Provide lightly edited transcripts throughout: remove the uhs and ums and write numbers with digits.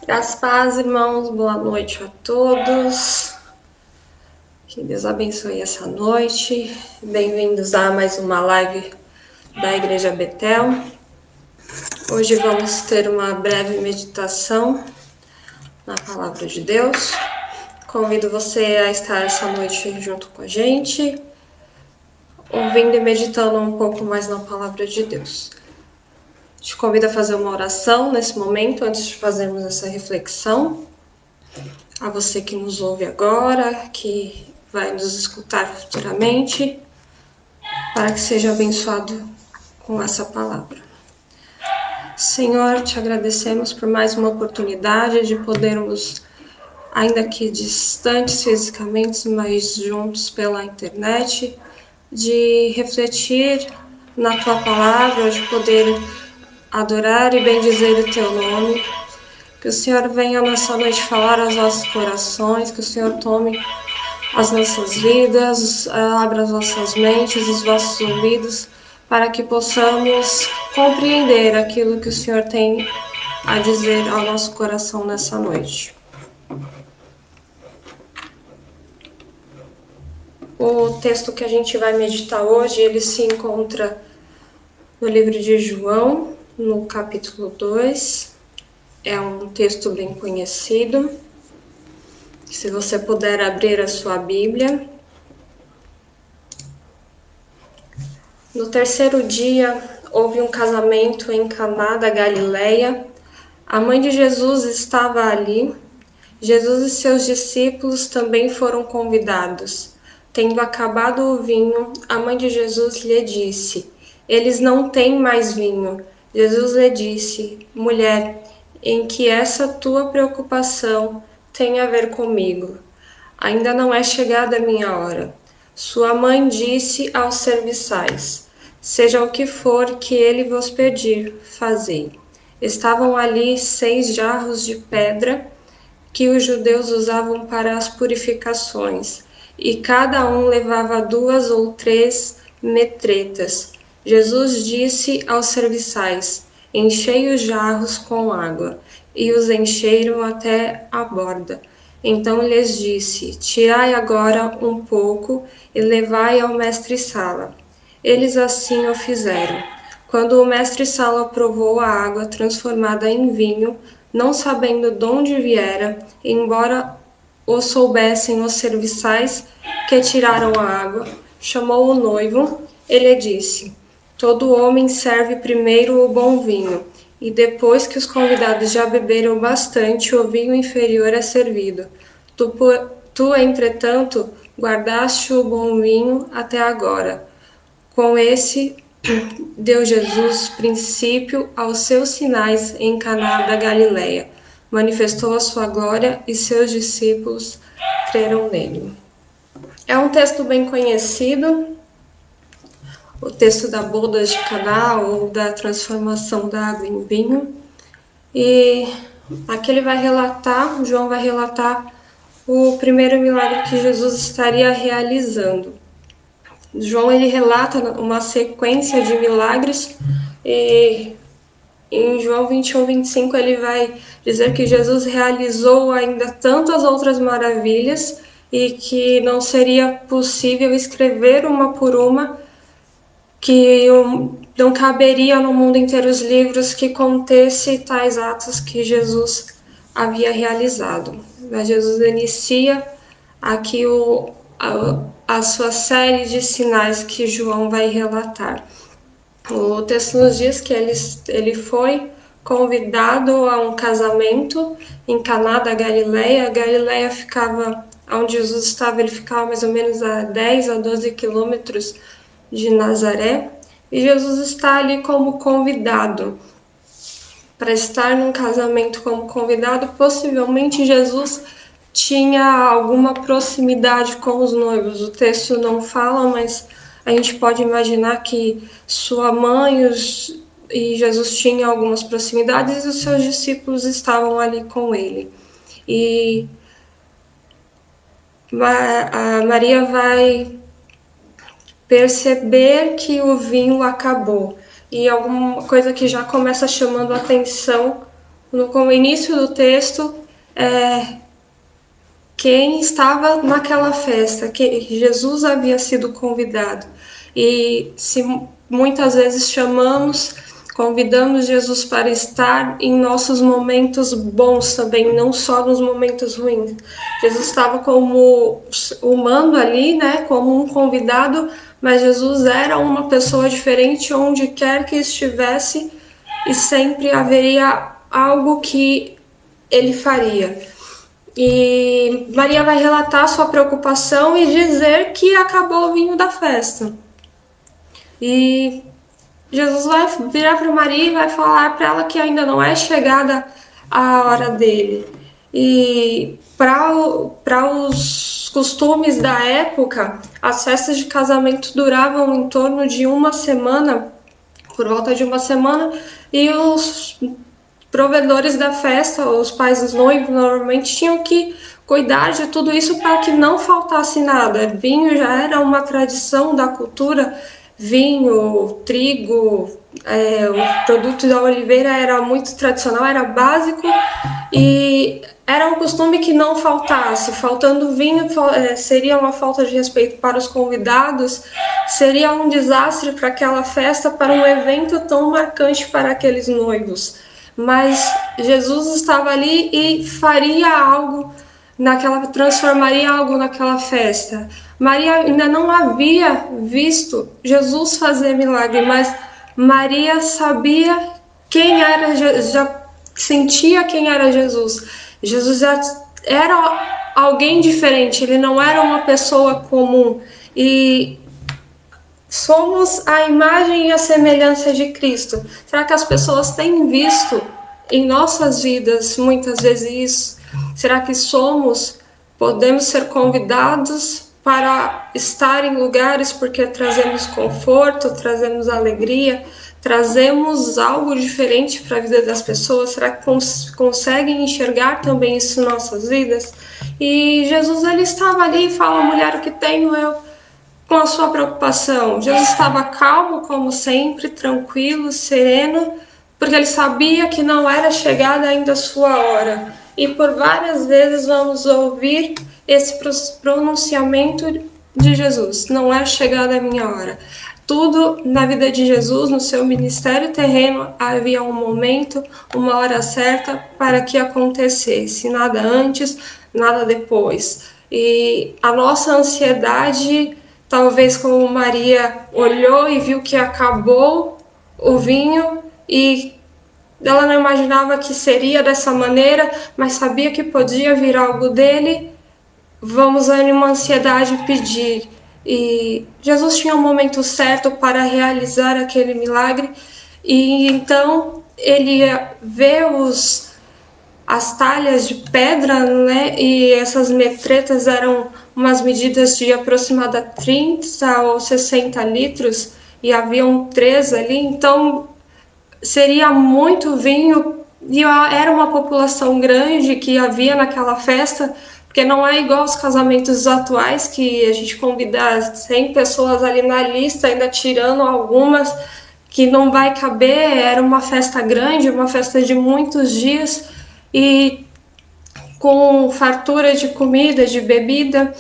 Graças a paz, irmãos, boa noite a todos. Que Deus abençoe essa noite. Bem-vindos a mais uma live da Igreja Betel. Hoje vamos ter uma breve meditação na Palavra de Deus. Convido você a estar essa noite junto com a gente, ouvindo e meditando um pouco mais na Palavra de Deus. Te convido a fazer uma oração nesse momento, antes de fazermos essa reflexão. A você que nos ouve agora, que vai nos escutar futuramente, para que seja abençoado com essa palavra. Senhor, te agradecemos por mais uma oportunidade de podermos, ainda que distantes fisicamente, mas juntos pela internet, de refletir na tua palavra, de poder adorar e bendizer o teu nome. Que o Senhor venha nessa noite falar aos nossos corações, que o Senhor tome as nossas vidas, abra as nossas mentes, os nossos ouvidos, para que possamos compreender aquilo que o Senhor tem a dizer ao nosso coração nessa noite. O texto que a gente vai meditar hoje, ele se encontra no livro de João, no capítulo 2. É um texto bem conhecido. Se você puder abrir a sua Bíblia. No terceiro dia, houve um casamento em Caná da Galileia. A mãe de Jesus estava ali. Jesus e seus discípulos também foram convidados. Tendo acabado o vinho, a mãe de Jesus lhe disse: Eles não têm mais vinho. Jesus lhe disse: Mulher, em que essa tua preocupação tem a ver comigo? Ainda não é chegada a minha hora. Sua mãe disse aos serviçais: Seja o que for que ele vos pedir, fazei. Estavam ali 6 jarros de pedra que os judeus usavam para as purificações, e cada um levava 2 ou 3 metretas. Jesus disse aos serviçais: Enchei os jarros com água, e os encheram até a borda. Então lhes disse: Tirai agora um pouco e levai ao mestre-sala. Eles assim o fizeram. Quando o mestre-sala provou a água transformada em vinho, não sabendo de onde viera, embora o soubessem os serviçais que tiraram a água, chamou o noivo e lhe disse: Todo homem serve primeiro o bom vinho, e depois que os convidados já beberam bastante, o vinho inferior é servido. Tu, entretanto, guardaste o bom vinho até agora. Com esse deu Jesus princípio aos seus sinais em Caná da Galileia. Manifestou a sua glória e seus discípulos creram nele. É um texto bem conhecido, o texto da boda de Caná ou da transformação da água em vinho. E aqui ele vai relatar, João vai relatar o primeiro milagre que Jesus estaria realizando. João ele relata uma sequência de milagres e em João 21, 25 ele vai dizer que Jesus realizou ainda tantas outras maravilhas e que não seria possível escrever uma por uma, que não caberia no mundo inteiro os livros que contesse tais atos que Jesus havia realizado. Mas Jesus inicia aqui a sua série de sinais que João vai relatar. O texto nos diz que ele foi convidado a um casamento em Caná da Galileia. A Galileia ficava, onde Jesus estava, ele ficava mais ou menos a 10 a 12 quilômetros de Nazaré. E Jesus está ali como convidado. Para estar num casamento como convidado, possivelmente Jesus tinha alguma proximidade com os noivos. O texto não fala, mas a gente pode imaginar que sua mãe e Jesus tinham algumas proximidades e os seus discípulos estavam ali com ele. E a Maria vai perceber que o vinho acabou. E alguma coisa que já começa chamando a atenção no início do texto é quem estava naquela festa, que Jesus havia sido convidado. E se muitas vezes convidamos Jesus para estar em nossos momentos bons também, não só nos momentos ruins. Jesus estava como humano ali, né, como um convidado, mas Jesus era uma pessoa diferente onde quer que estivesse e sempre haveria algo que ele faria. E Maria vai relatar sua preocupação e dizer que acabou o vinho da festa. E Jesus vai virar para Maria e vai falar para ela que ainda não é chegada a hora dele. E para os costumes da época, as festas de casamento duravam em torno de uma semana, por volta de uma semana, e os provedores da festa, os pais dos noivos, normalmente tinham que cuidar de tudo isso para que não faltasse nada. Vinho já era uma tradição da cultura, vinho, trigo, o produto da oliveira era muito tradicional, era básico e era um costume que não faltasse. Faltando vinho seria uma falta de respeito para os convidados, seria um desastre para aquela festa, para um evento tão marcante para aqueles noivos. Mas Jesus estava ali e faria algo transformaria algo naquela festa. Maria ainda não havia visto Jesus fazer milagre, mas Maria sabia quem era, já sentia quem era Jesus. Jesus já era alguém diferente, ele não era uma pessoa comum. E somos a imagem e a semelhança de Cristo. Será que as pessoas têm visto em nossas vidas muitas vezes isso? Será que podemos ser convidados para estar em lugares porque trazemos conforto, trazemos alegria, trazemos algo diferente para a vida das pessoas? Será que conseguem enxergar também isso em nossas vidas? E Jesus, ele estava ali e fala: mulher, o que tenho eu com a sua preocupação? Jesus estava calmo, como sempre, tranquilo, sereno, porque ele sabia que não era chegada ainda a sua hora. E por várias vezes vamos ouvir esse pronunciamento de Jesus: não é chegada a minha hora. Tudo na vida de Jesus, no seu ministério terreno, havia um momento, uma hora certa para que acontecesse. Nada antes, nada depois. E a nossa ansiedade, talvez como Maria olhou e viu que acabou o vinho e ela não imaginava que seria dessa maneira, mas sabia que podia vir algo dele, vamos em uma ansiedade pedir. E Jesus tinha um momento certo para realizar aquele milagre, e então ele vê as talhas de pedra, né? E essas metretas eram umas medidas de aproximadamente 30 ou 60 litros, e haviam 3 ali, então seria muito vinho, e era uma população grande que havia naquela festa, porque não é igual aos casamentos atuais, que a gente convida 100 pessoas ali na lista, ainda tirando algumas que não vai caber. Era uma festa grande, uma festa de muitos dias, e com fartura de comida, de bebida.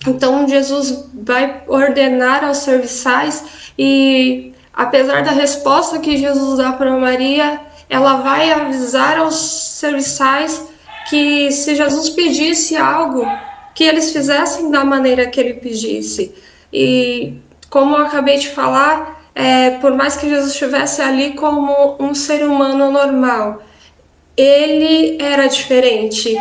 Então Jesus vai ordenar aos serviçais, e apesar da resposta que Jesus dá para Maria, ela vai avisar aos serviçais que se Jesus pedisse algo, que eles fizessem da maneira que ele pedisse. E como eu acabei de falar, por mais que Jesus estivesse ali como um ser humano normal, ele era diferente.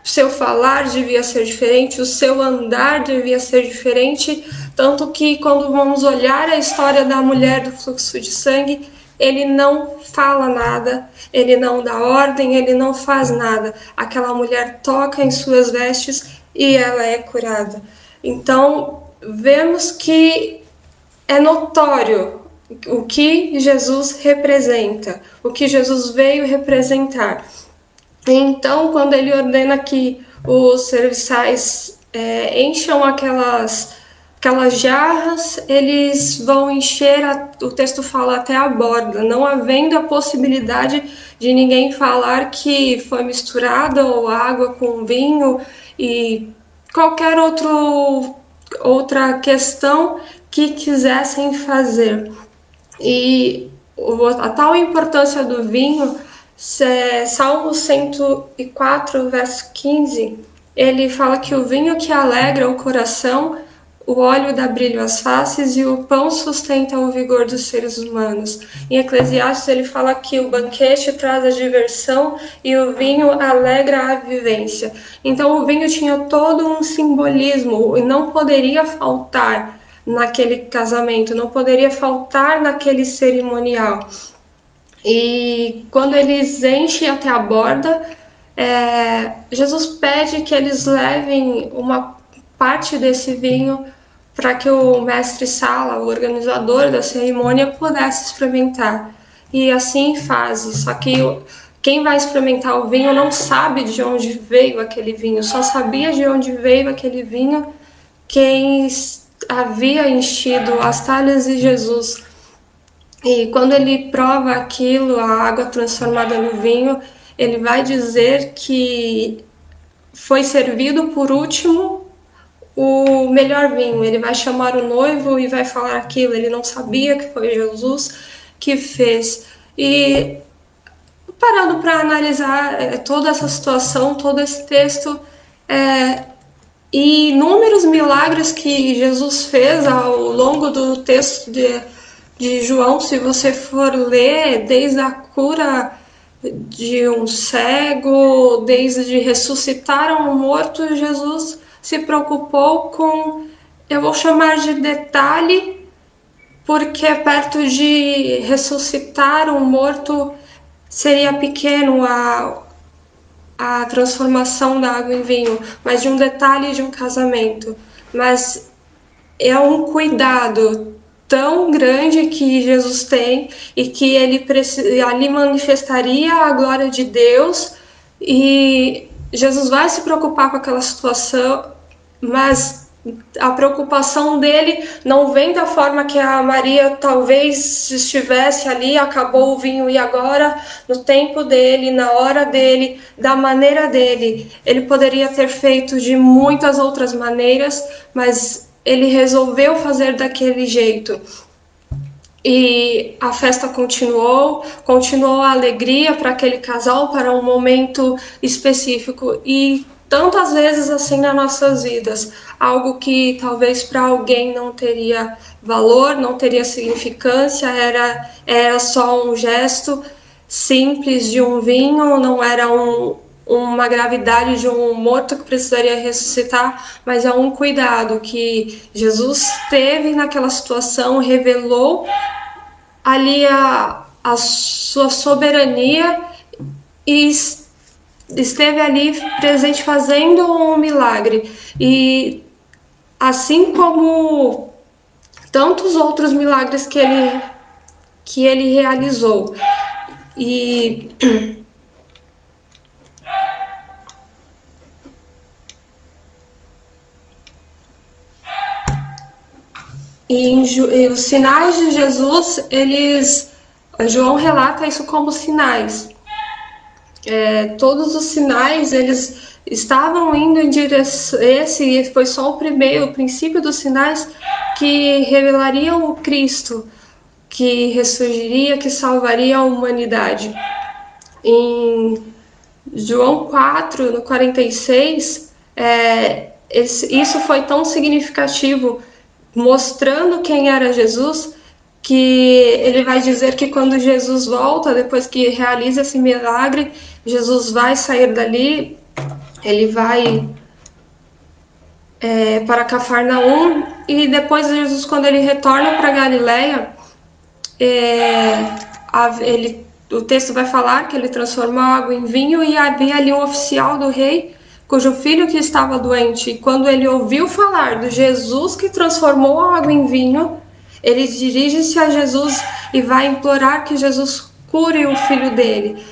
O seu falar devia ser diferente, o seu andar devia ser diferente, tanto que quando vamos olhar a história da mulher do fluxo de sangue, ele não fala nada, ele não dá ordem, ele não faz nada. Aquela mulher toca em suas vestes e ela é curada. Então, vemos que é notório o que Jesus representa, o que Jesus veio representar. Então, quando ele ordena que os serviçais encham aquelas jarras, eles vão encher, o texto fala até a borda, não havendo a possibilidade de ninguém falar que foi misturada ou água com vinho e qualquer outra questão que quisessem fazer. E a tal importância do vinho, Salmo 104, verso 15, ele fala que o vinho que alegra o coração, o óleo dá brilho às faces e o pão sustenta o vigor dos seres humanos. Em Eclesiastes ele fala que o banquete traz a diversão e o vinho alegra a vivência. Então o vinho tinha todo um simbolismo e não poderia faltar naquele casamento, não poderia faltar naquele cerimonial. E quando eles enchem até a borda, Jesus pede que eles levem uma parte desse vinho para que o mestre Sala, o organizador da cerimônia, pudesse experimentar. E assim faz. Só que quem vai experimentar o vinho não sabe de onde veio aquele vinho, só sabia de onde veio aquele vinho quem havia enchido as talhas de Jesus. E quando ele prova aquilo, a água transformada no vinho, ele vai dizer que foi servido por último o melhor vinho. Ele vai chamar o noivo e vai falar aquilo. Ele não sabia que foi Jesus que fez. E parando para analisar toda essa situação, todo esse texto, e inúmeros milagres que Jesus fez ao longo do texto de João, se você for ler, desde a cura de um cego, desde ressuscitar um morto, Jesus se preocupou com, eu vou chamar de detalhe, porque perto de ressuscitar um morto seria pequeno a transformação da água em vinho, mas de um detalhe de um casamento. Mas é um cuidado tão grande que Jesus tem e que ele ali manifestaria a glória de Deus e Jesus vai se preocupar com aquela situação, mas a preocupação dele não vem da forma que a Maria talvez estivesse ali, acabou o vinho e agora, no tempo dele, na hora dele, da maneira dele. Ele poderia ter feito de muitas outras maneiras, mas ele resolveu fazer daquele jeito. E a festa continuou a alegria para aquele casal, para um momento específico. E tantas vezes assim nas nossas vidas, algo que talvez para alguém não teria valor, não teria significância, era só um gesto simples de um vinho, não era uma gravidade de um morto que precisaria ressuscitar, mas é um cuidado que Jesus teve naquela situação, revelou ali a sua soberania e esteve ali presente fazendo um milagre. E assim como tantos outros milagres que ele realizou. E e os sinais de Jesus, João relata isso como sinais. Todos os sinais, eles estavam indo em direção. Esse foi só o princípio dos sinais que revelariam o Cristo, que ressurgiria, que salvaria a humanidade. Em João 4, no 46, isso foi tão significativo, mostrando quem era Jesus, que ele vai dizer que quando Jesus volta, depois que realiza esse milagre, Jesus vai sair dali, ele vai para Cafarnaum, e depois Jesus, quando ele retorna para Galileia, o texto vai falar que ele transformou a água em vinho, e havia ali um oficial do rei cujo filho que estava doente. E quando ele ouviu falar do Jesus que transformou a água em vinho, ele dirige-se a Jesus e vai implorar que Jesus cure o filho dele.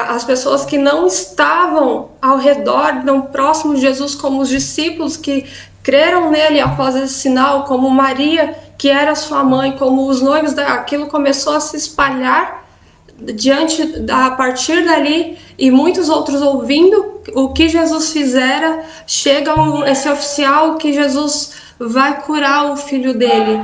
As pessoas que não estavam ao redor, não próximos de Jesus, como os discípulos que creram nele após esse sinal, como Maria, que era sua mãe, como os noivos, aquilo começou a se espalhar a partir dali, e muitos outros ouvindo o que Jesus fizera. Chega esse oficial que Jesus vai curar o filho dele.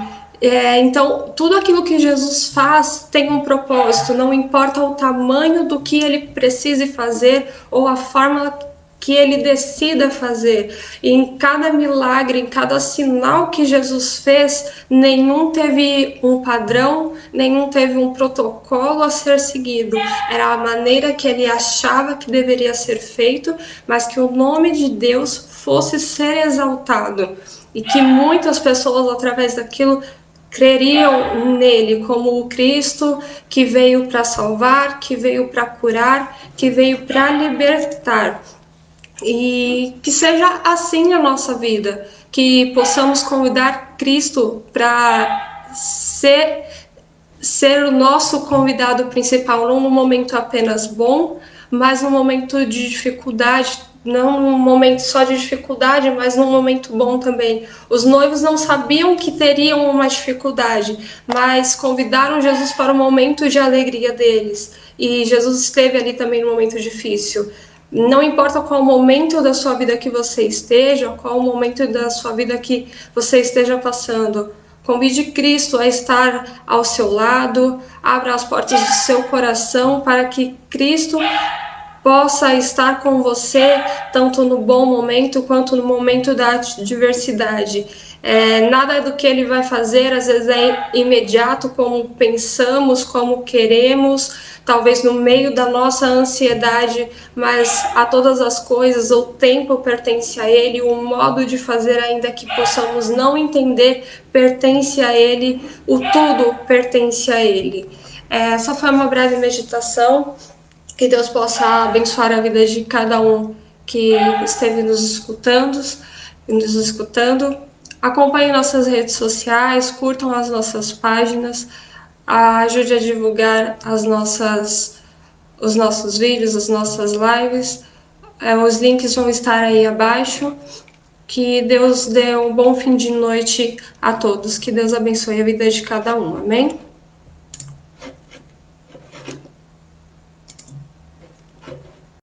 Então, tudo aquilo que Jesus faz tem um propósito, não importa o tamanho do que ele precise fazer ou a forma que ele decida fazer. E em cada milagre, em cada sinal que Jesus fez, nenhum teve um padrão, nenhum teve um protocolo a ser seguido. Era a maneira que ele achava que deveria ser feito, mas que o nome de Deus fosse ser exaltado. E que muitas pessoas, através daquilo, creriam nele como o Cristo que veio para salvar, que veio para curar, que veio para libertar. E que seja assim a nossa vida, que possamos convidar Cristo para ser o nosso convidado principal, não num momento apenas bom, mas num momento de dificuldade, não num momento só de dificuldade, mas num momento bom também. Os noivos não sabiam que teriam uma dificuldade, mas convidaram Jesus para o momento de alegria deles. E Jesus esteve ali também no momento difícil. Não importa qual momento da sua vida que você esteja, qual momento da sua vida que você esteja passando, convide Cristo a estar ao seu lado, abra as portas do seu coração para que Cristo possa estar com você, tanto no bom momento quanto no momento da adversidade. Nada do que ele vai fazer às vezes é imediato, como pensamos, como queremos, talvez no meio da nossa ansiedade, mas a todas as coisas o tempo pertence a ele, o modo de fazer, ainda que possamos não entender, pertence a ele, o tudo pertence a ele. Essa foi uma breve meditação. Que Deus possa abençoar a vida de cada um que esteve nos escutando. Acompanhem nossas redes sociais, curtam as nossas páginas, ajude a divulgar os nossos vídeos, as nossas lives. Os links vão estar aí abaixo. Que Deus dê um bom fim de noite a todos. Que Deus abençoe a vida de cada um. Amém?